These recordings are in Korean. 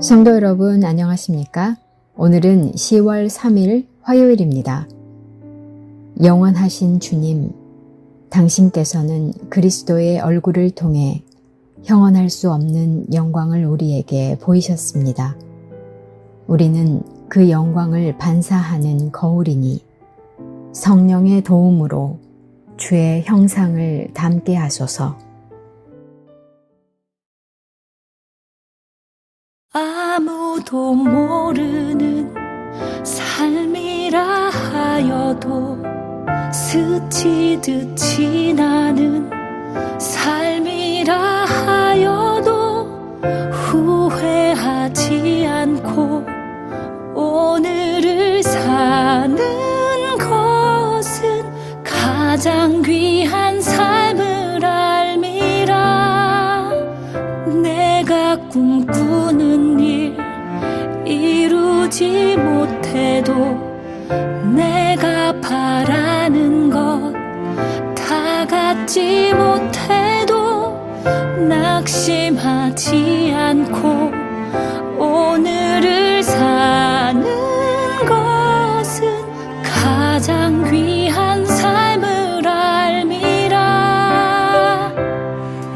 성도 여러분 안녕하십니까? 오늘은 10월 3일 화요일입니다. 영원하신 주님, 당신께서는 그리스도의 얼굴을 통해 형언할 수 없는 영광을 우리에게 보이셨습니다. 우리는 그 영광을 반사하는 거울이니 성령의 도움으로 주의 형상을 닮게 하소서. 아무도 모르는 삶이라 하여도 스치듯 지나는 삶이라 하여도 후회하지 않고 오늘을 사는 것은 가장 귀한 삶을 알미라. 내가 꿈꾸는 일 이루지 못해도 내가 바라는 것 다 갖지 못해도 낙심하지 않고 오늘을 사는 것은 가장 귀한 삶을 알미라.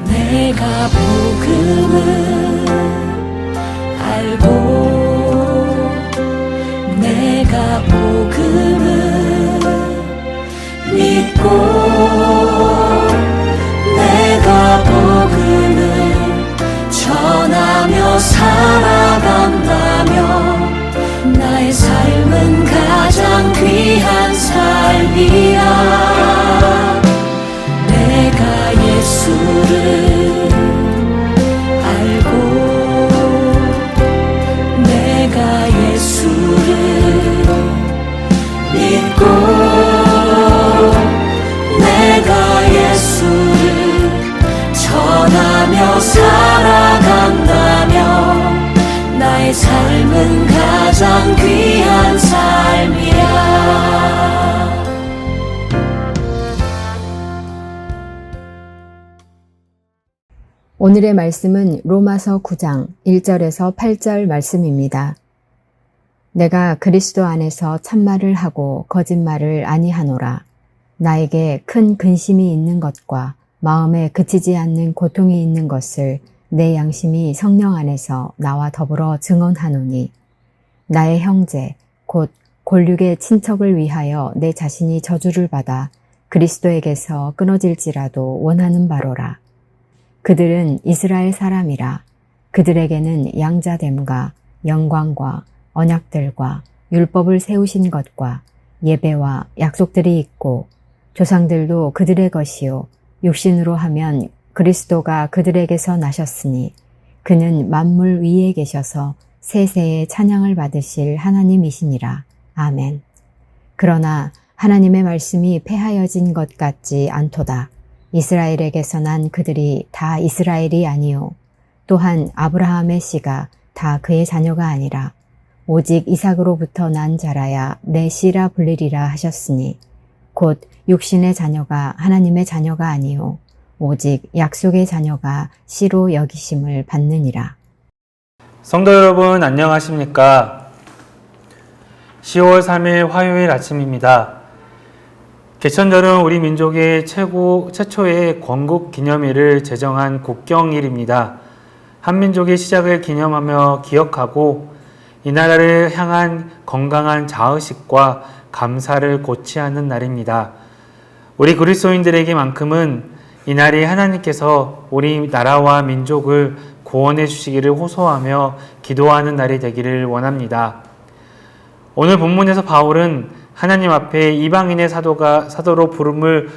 내가 복음을 알고 내가 복음을 믿고 내가 복음을 전하며 살아간다면 나의 삶은 가장 귀한 삶이야. 내가 예수를 알고 내가 예수를 믿고 내가 예수를 전하며 살아간다면 나의 삶은 가장 귀한 삶이야. 오늘의 말씀은 로마서 9장 1절에서 8절 말씀입니다. 내가 그리스도 안에서 참말을 하고 거짓말을 아니하노라. 나에게 큰 근심이 있는 것과 마음에 그치지 않는 고통이 있는 것을 내 양심이 성령 안에서 나와 더불어 증언하노니 나의 형제 곧 골육의 친척을 위하여 내 자신이 저주를 받아 그리스도에게서 끊어질지라도 원하는 바로라. 그들은 이스라엘 사람이라. 그들에게는 양자됨과 영광과 언약들과 율법을 세우신 것과 예배와 약속들이 있고 조상들도 그들의 것이요 육신으로 하면 그리스도가 그들에게서 나셨으니 그는 만물 위에 계셔서 세세의 찬양을 받으실 하나님이시니라. 아멘. 그러나 하나님의 말씀이 폐하여진 것 같지 않도다. 이스라엘에게서 난 그들이 다 이스라엘이 아니요 또한 아브라함의 씨가 다 그의 자녀가 아니라 오직 이삭으로부터 난 자라야 내 씨라 불리리라 하셨으니 곧 육신의 자녀가 하나님의 자녀가 아니요 오직 약속의 자녀가 씨로 여기심을 받느니라. 성도 여러분 안녕하십니까? 10월 3일 화요일 아침입니다. 개천절은 우리 민족의 최초의 건국 기념일을 제정한 국경일입니다. 한민족의 시작을 기념하며 기억하고 이 나라를 향한 건강한 자의식과 감사를 고취하는 날입니다. 우리 그리스도인들에게만큼은 이 날이 하나님께서 우리 나라와 민족을 구원해 주시기를 호소하며 기도하는 날이 되기를 원합니다. 오늘 본문에서 바울은 하나님 앞에 이방인의 사도로 부름을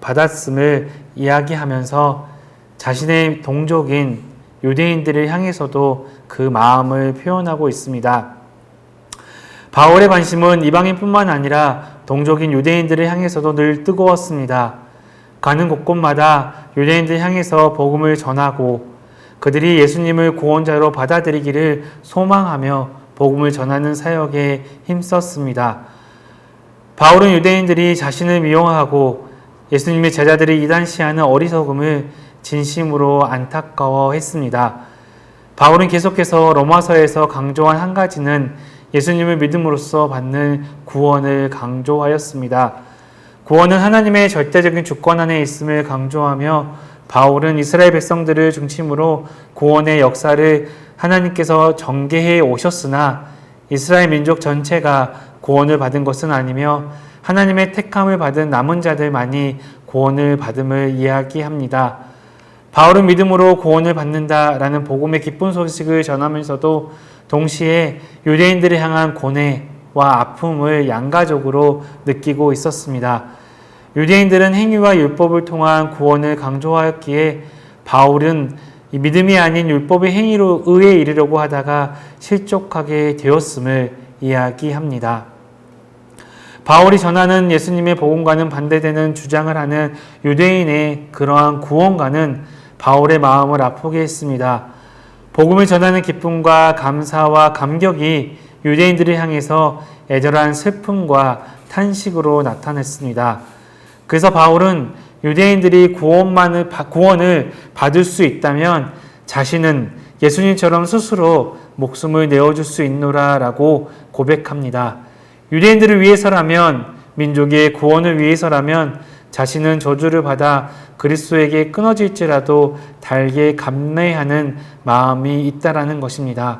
받았음을 이야기하면서 자신의 동족인 유대인들을 향해서도 그 마음을 표현하고 있습니다. 바울의 관심은 이방인뿐만 아니라 동족인 유대인들을 향해서도 늘 뜨거웠습니다. 가는 곳곳마다 유대인들 향해서 복음을 전하고 그들이 예수님을 구원자로 받아들이기를 소망하며 복음을 전하는 사역에 힘썼습니다. 바울은 유대인들이 자신을 미워하고 예수님의 제자들이 이단시하는 어리석음을 진심으로 안타까워했습니다. 바울은 계속해서 로마서에서 강조한 한 가지는 예수님을 믿음으로써 받는 구원을 강조하였습니다. 구원은 하나님의 절대적인 주권 안에 있음을 강조하며 바울은 이스라엘 백성들을 중심으로 구원의 역사를 하나님께서 전개해 오셨으나 이스라엘 민족 전체가 구원을 받은 것은 아니며 하나님의 택함을 받은 남은 자들만이 구원을 받음을 이야기합니다. 바울은 믿음으로 구원을 받는다라는 복음의 기쁜 소식을 전하면서도 동시에 유대인들을 향한 고뇌와 아픔을 양가적으로 느끼고 있었습니다. 유대인들은 행위와 율법을 통한 구원을 강조하였기에 바울은 이 믿음이 아닌 율법의 행위로 의에 이르려고 하다가 실족하게 되었음을 이야기합니다. 바울이 전하는 예수님의 복음과는 반대되는 주장을 하는 유대인의 그러한 구원과는 바울의 마음을 아프게 했습니다. 복음을 전하는 기쁨과 감사와 감격이 유대인들을 향해서 애절한 슬픔과 탄식으로 나타났습니다. 그래서 바울은 유대인들이 구원을 받을 수 있다면 자신은 예수님처럼 스스로 목숨을 내어줄 수 있노라 라고 고백합니다. 유대인들을 위해서라면, 민족의 구원을 위해서라면 자신은 저주를 받아 그리스도에게 끊어질지라도 달게 감내하는 마음이 있다라는 것입니다.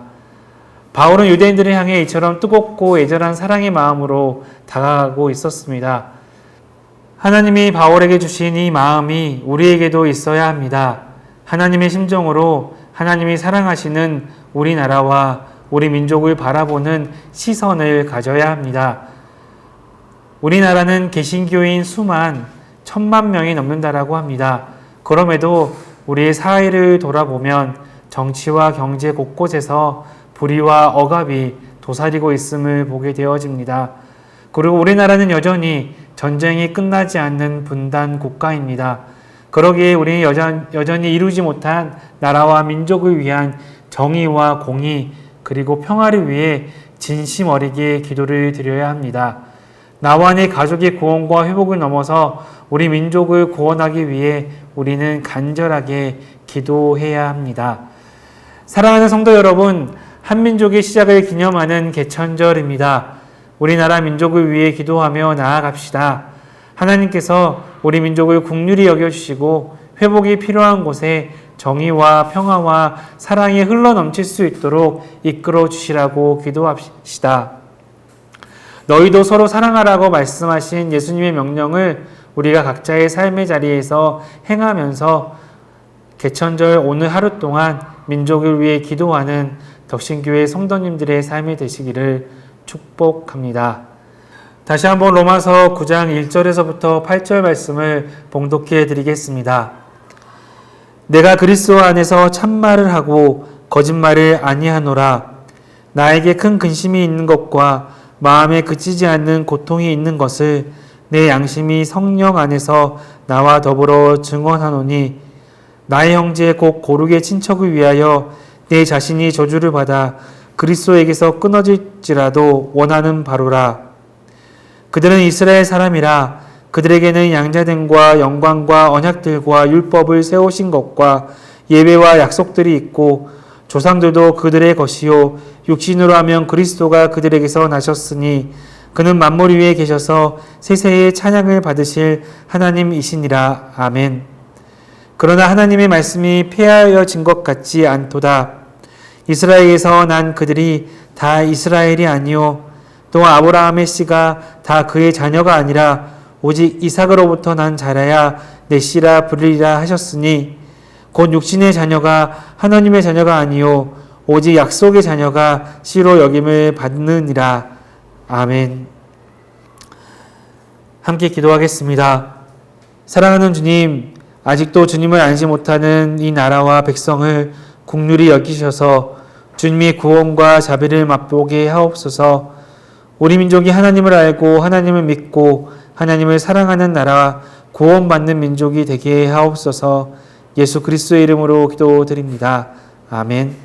바울은 유대인들을 향해 이처럼 뜨겁고 애절한 사랑의 마음으로 다가가고 있었습니다. 하나님이 바울에게 주신 이 마음이 우리에게도 있어야 합니다. 하나님의 심정으로 하나님이 사랑하시는 우리나라와 우리 민족을 바라보는 시선을 가져야 합니다. 우리나라는 개신교인 수만 1,000만 명이 넘는다라고 합니다. 그럼에도 우리의 사회를 돌아보면 정치와 경제 곳곳에서 불의와 억압이 도사리고 있음을 보게 되어집니다. 그리고 우리나라는 여전히 전쟁이 끝나지 않는 분단 국가입니다. 그러기에 우리는 여전히 이루지 못한 나라와 민족을 위한 정의와 공의 그리고 평화를 위해 진심 어리게 기도를 드려야 합니다. 나와 내 가족의 구원과 회복을 넘어서 우리 민족을 구원하기 위해 우리는 간절하게 기도해야 합니다. 사랑하는 성도 여러분, 한민족의 시작을 기념하는 개천절입니다. 우리나라 민족을 위해 기도하며 나아갑시다. 하나님께서 우리 민족을 긍휼히 여겨주시고 회복이 필요한 곳에 정의와 평화와 사랑이 흘러넘칠 수 있도록 이끌어 주시라고 기도합시다. 너희도 서로 사랑하라고 말씀하신 예수님의 명령을 우리가 각자의 삶의 자리에서 행하면서 개천절 오늘 하루 동안 민족을 위해 기도하는 덕신교회 성도님들의 삶이 되시기를 축복합니다. 다시 한번 로마서 9장 1절에서부터 8절 말씀을 봉독해 드리겠습니다. 내가 그리스도 안에서 참말을 하고 거짓말을 아니하노라. 나에게 큰 근심이 있는 것과 마음에 그치지 않는 고통이 있는 것을 내 양심이 성령 안에서 나와 더불어 증언하노니 나의 형제 곧 고르게 친척을 위하여 내 자신이 저주를 받아 그리스도에게서 끊어질지라도 원하는 바로라. 그들은 이스라엘 사람이라. 그들에게는 양자됨과 영광과 언약들과 율법을 세우신 것과 예배와 약속들이 있고 조상들도 그들의 것이요 육신으로 하면 그리스도가 그들에게서 나셨으니 그는 만물 위에 계셔서 세세의 찬양을 받으실 하나님이시니라. 아멘. 그러나 하나님의 말씀이 폐하여진 것 같지 않도다. 이스라엘에서 난 그들이 다 이스라엘이 아니요 또 아브라함의 씨가 다 그의 자녀가 아니라 오직 이삭으로부터 난 자라야 내 씨라 부르리라 하셨으니 곧 육신의 자녀가 하나님의 자녀가 아니요 오직 약속의 자녀가 씨로 여김을 받느니라. 아멘. 함께 기도하겠습니다. 사랑하는 주님, 아직도 주님을 알지 못하는 이 나라와 백성을 긍휼히 여기셔서 주님의 구원과 자비를 맛보게 하옵소서. 우리 민족이 하나님을 알고 하나님을 믿고 하나님을 사랑하는 나라와 구원받는 민족이 되게 하옵소서. 예수 그리스도의 이름으로 기도드립니다. 아멘.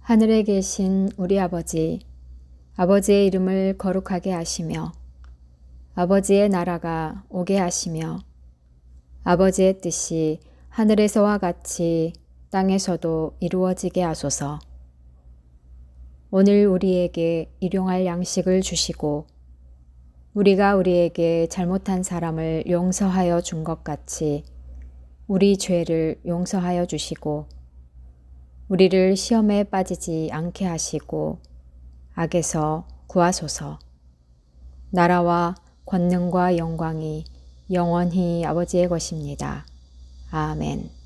하늘에 계신 우리 아버지, 아버지의 이름을 거룩하게 하시며 아버지의 나라가 오게 하시며 아버지의 뜻이 하늘에서와 같이 땅에서도 이루어지게 하소서. 오늘 우리에게 일용할 양식을 주시고 우리가 우리에게 잘못한 사람을 용서하여 준 것 같이 우리 죄를 용서하여 주시고 우리를 시험에 빠지지 않게 하시고 악에서 구하소서. 나라와 권능과 영광이 영원히 아버지의 것입니다. 아멘.